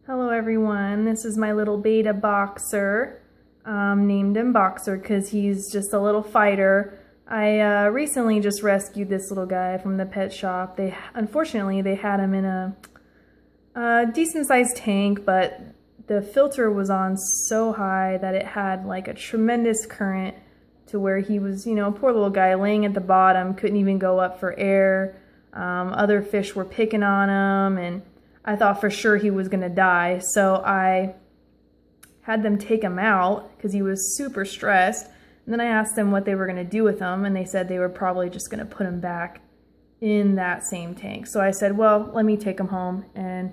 Hello everyone, this is my little beta boxer. Named him Boxer because he's just a little fighter. I recently just rescued this little guy from the pet shop. Unfortunately they had him in a decent sized tank, but the filter was on so high that it had like a tremendous current to where he was, poor little guy laying at the bottom, couldn't even go up for air. Other fish were picking on him, and I thought for sure he was gonna die, so I had them take him out because he was super stressed. And then I asked them what they were gonna do with him, and they said they were probably just gonna put him back in that same tank. So I said, well, let me take him home. And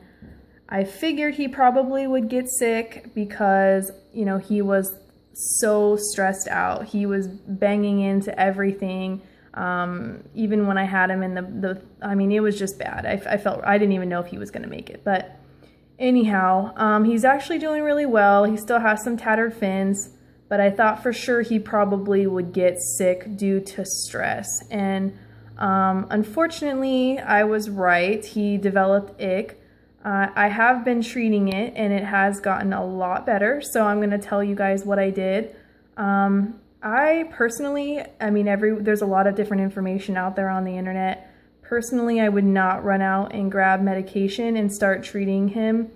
I figured he probably would get sick because, he was so stressed out. He was banging into everything. Even when I had him in it was just bad. I felt, I didn't even know if he was going to make it. But anyhow, he's actually doing really well. He still has some tattered fins, but I thought for sure he probably would get sick due to stress. And unfortunately, I was right. He developed ick. I have been treating it, and it has gotten a lot better. So I'm going to tell you guys what I did. I personally, there's a lot of different information out there on the internet. Personally, I would not run out and grab medication and start treating him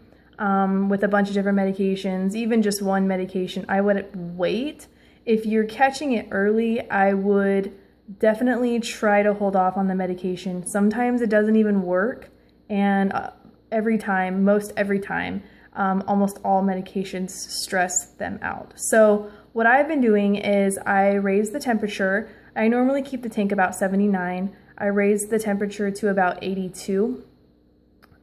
with a bunch of different medications, even just one medication. I would wait. If you're catching it early, I would definitely try to hold off on the medication. Sometimes it doesn't even work, and almost every time, almost all medications stress them out. So what I've been doing is I raise the temperature. I normally keep the tank about 79. I raise the temperature to about 82.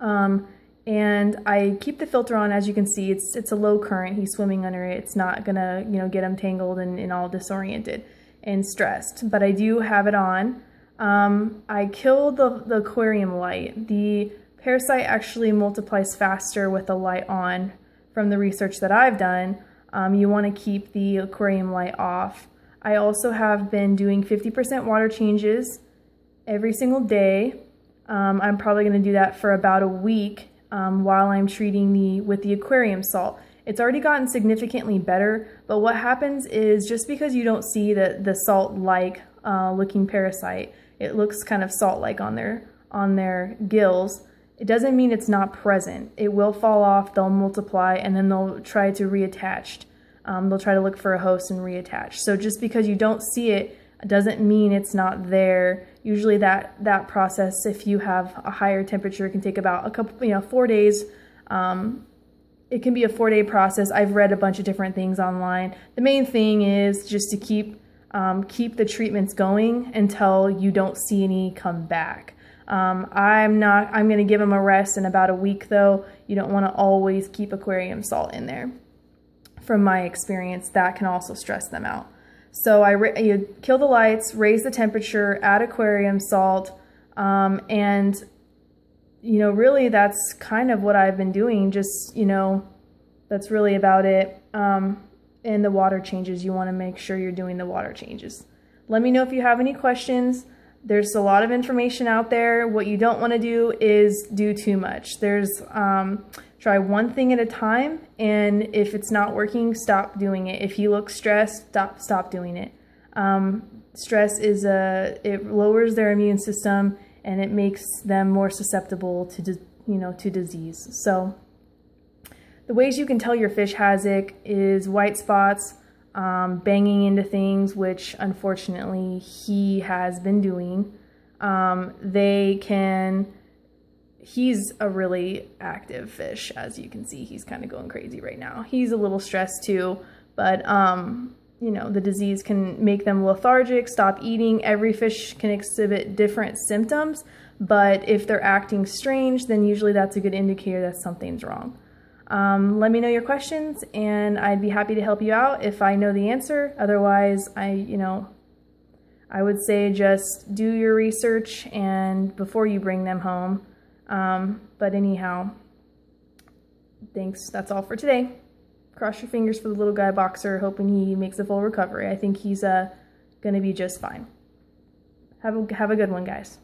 And I keep the filter on. As you can see, it's a low current. He's swimming under it. It's not gonna, get him tangled and all disoriented and stressed, but I do have it on. I killed the aquarium light. The parasite actually multiplies faster with the light on from the research that I've done. You want to keep the aquarium light off. I also have been doing 50% water changes every single day. I'm probably going to do that for about a week while I'm treating with the aquarium salt. It's already gotten significantly better, but what happens is just because you don't see the salt-like looking parasite, it looks kind of salt-like on their gills, it doesn't mean it's not present. It will fall off, they'll multiply, and then they'll try to reattach. They'll try to look for a host and reattach. So just because you don't see it doesn't mean it's not there. Usually that process, if you have a higher temperature, can take about 4 days. It can be a 4-day process. I've read a bunch of different things online. The main thing is just to keep the treatments going until you don't see any come back. I'm going to give them a rest in about a week though. You don't want to always keep aquarium salt in there. From my experience, that can also stress them out. So you kill the lights, raise the temperature, add aquarium salt, and really that's kind of what I've been doing. Just, that's really about it. And the water changes, you want to make sure you're doing the water changes. Let me know if you have any questions. There's a lot of information out there. What you don't want to do is do too much. Try one thing at a time, and if it's not working, stop doing it. If he looks stressed, stop doing it. Stress it lowers their immune system, and it makes them more susceptible to disease. So the ways you can tell your fish has it is white spots, banging into things, which unfortunately he has been doing. He's a really active fish. As you can see, he's kind of going crazy right now. He's a little stressed too, but the disease can make them lethargic, stop eating. Every fish can exhibit different symptoms, but if they're acting strange, then usually that's a good indicator that something's wrong. Let me know your questions, and I'd be happy to help you out if I know the answer. Otherwise, I would say just do your research and before you bring them home. But anyhow, thanks. That's all for today. Cross your fingers for the little guy Boxer, hoping he makes a full recovery. I think he's gonna be just fine. Have a good one, guys.